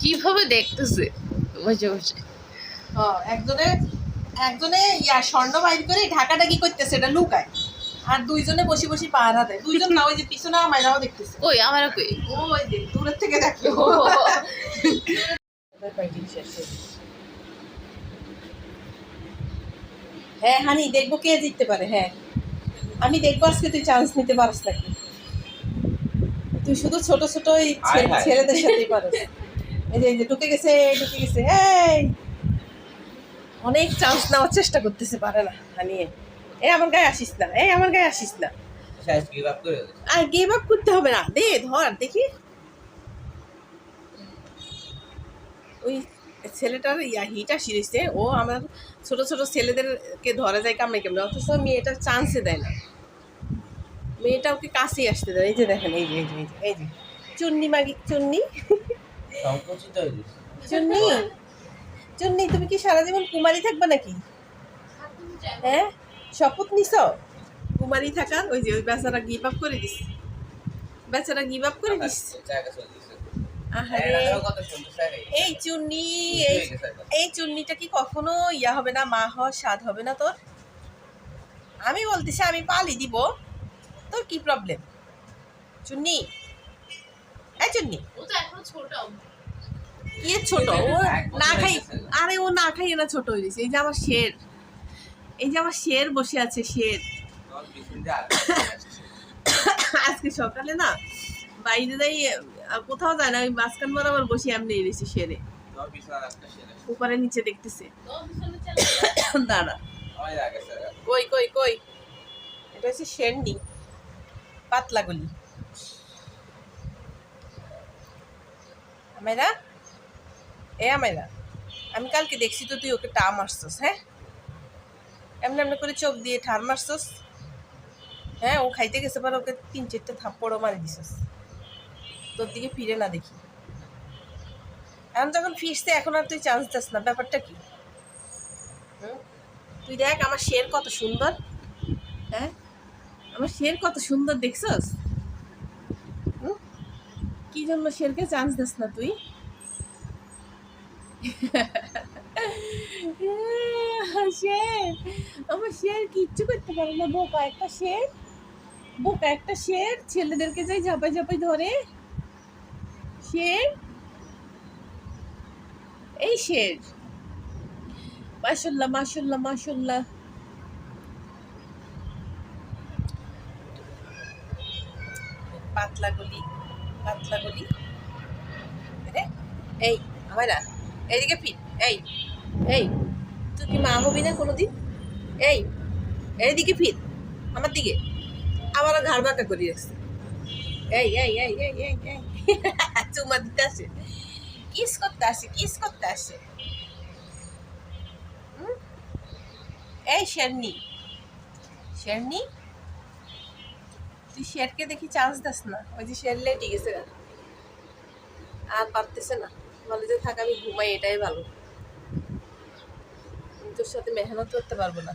কিভাবে দেখতেছে বসে বসে। একজনে একজনে স্বর্ণ বাইর করে ঢাকাটা কি করতেছে, এটা লুকায়, আর দুইজনে বসে বসে পাহারা দেয়। দুইজন না, ওই যে পিছনে মাইরাও দেখতেছে। ওই আমার কই ওই যে দূরের থেকে দেখো। হ্যাঁ হানি, দেখবো কে জিততে পারে। হ্যাঁ আমি দেখবো আজকে তুই চান্স নিতে পারস নাকি। তুই শুধু ছোট ছোট ওই ছেলেদের সাথেই পারস। এই যে ঢুকে গেছে, ঢুকে গেছে। এই অনেক চান্স নেওয়ার চেষ্টা করতেছে, পারে না হানিয়ে। আমার গায়ে আসিস না, আমার গায়ে আসিস না। আর গিভ আপ করতে হবে না, দে ধর দেখি। ওই ছেলেটার হিটা সিরিজে ও আমার ছোট ছোট ছেলেদেরকে ধরা যায় কামড়ে কামড়ে, অথচ মেয়েটার চান্সে দেয় না। মেয়েটা ওকে কাছেই আসতে দেয়। এই যে দেখেন, এই যে এই যে এই যে চুন্নি মাগি, চুন্নি চুন্নি চুন্নি, তুমি কি সারা জীবন কুমারী থাকবে নাকি? হ্যাঁ শপথ নিছ কুমারী থাকার? ওই যে ওই বেচারা গিভ আপ করে দিস, বেচারা গিভ আপ করে দিস। এই চুন্নি, এই চুন্নিটা কি কখনো ইয়া হবে না, মা হওয়ার স্বাদ হবে না তোর? আমি বলতেছি আমি পালি দিব, তোর কি প্রবলেম? চুন্নি, এই চুন্নি, ও তো এখনো ছোট। কি ছোট? ও না খাই, আরে ও না খাইয়ে না ছোট হয়ে গেছে। এই যে আমার শের, এই যে আমার শের বসে আছে, শের। আজকে সকালে না বাইরে যাই, কোথাও যায় না, ওই মাঝখান বরাবর বসে এমনি রয়েছে শেরে, উপরে নিচে দেখতেছে। দাঁড়া, কই কই কই, এটা হচ্ছে শেরনি, পাতলা গলি। আমেরা, আমেরা, আমি কালকে দেখছি তো তুই ওকে টা মারছস। হ্যাঁ এমনি এমনি করে চোখ দিয়ে ঠার মারছস। হ্যাঁ ও খাইতে গেছে, পর ওকে 3-4টা থাপ্পড়ও মারি দিছস। তোর দিকে ফিরে না দেখি। এখন যখন ফিরছে এখন আর তুই চান্স দিস না, ব্যাপারটা কি? তুই দেখ আমার শের কত সুন্দর। হ্যাঁ আমার শের কত সুন্দর, দেখছস? কি জন্য শেরকে চান্স দিস না তুই? শের, আমার শের কিচ্ছু করতে পারে না, বোকা একটা শের, বোকা একটা শের। ছেলেদেরকে যাই ঝাপাই ঝাপাই ধরে শের। এই শের, মাশাল্লাহ মাশাল্লাহ মাশাল্লাহ। পাতলা গলি, পাতলা গলি। এই আমারা এইদিকে ফির। এই এই তুই কি মা হবি না কোনোদিন? এই এইদিকে ফির আমার দিকে, আবারও ঘাড় বাঁকা করি রাখছে। এই এই এই এই এই এই চুমা দিতে আসে, কিস করতে আসে, কিস করতে আসে। এই শেরনি, শেরনি, তুই শেরকে দেখি চান্স দাস না। ওই যে শের লেটে গেছে আর পারতেছে না, বলে যে থাক আমি ঘুমাই, এটাই ভালো, তোর সাথে মেহনত করতে পারবো না।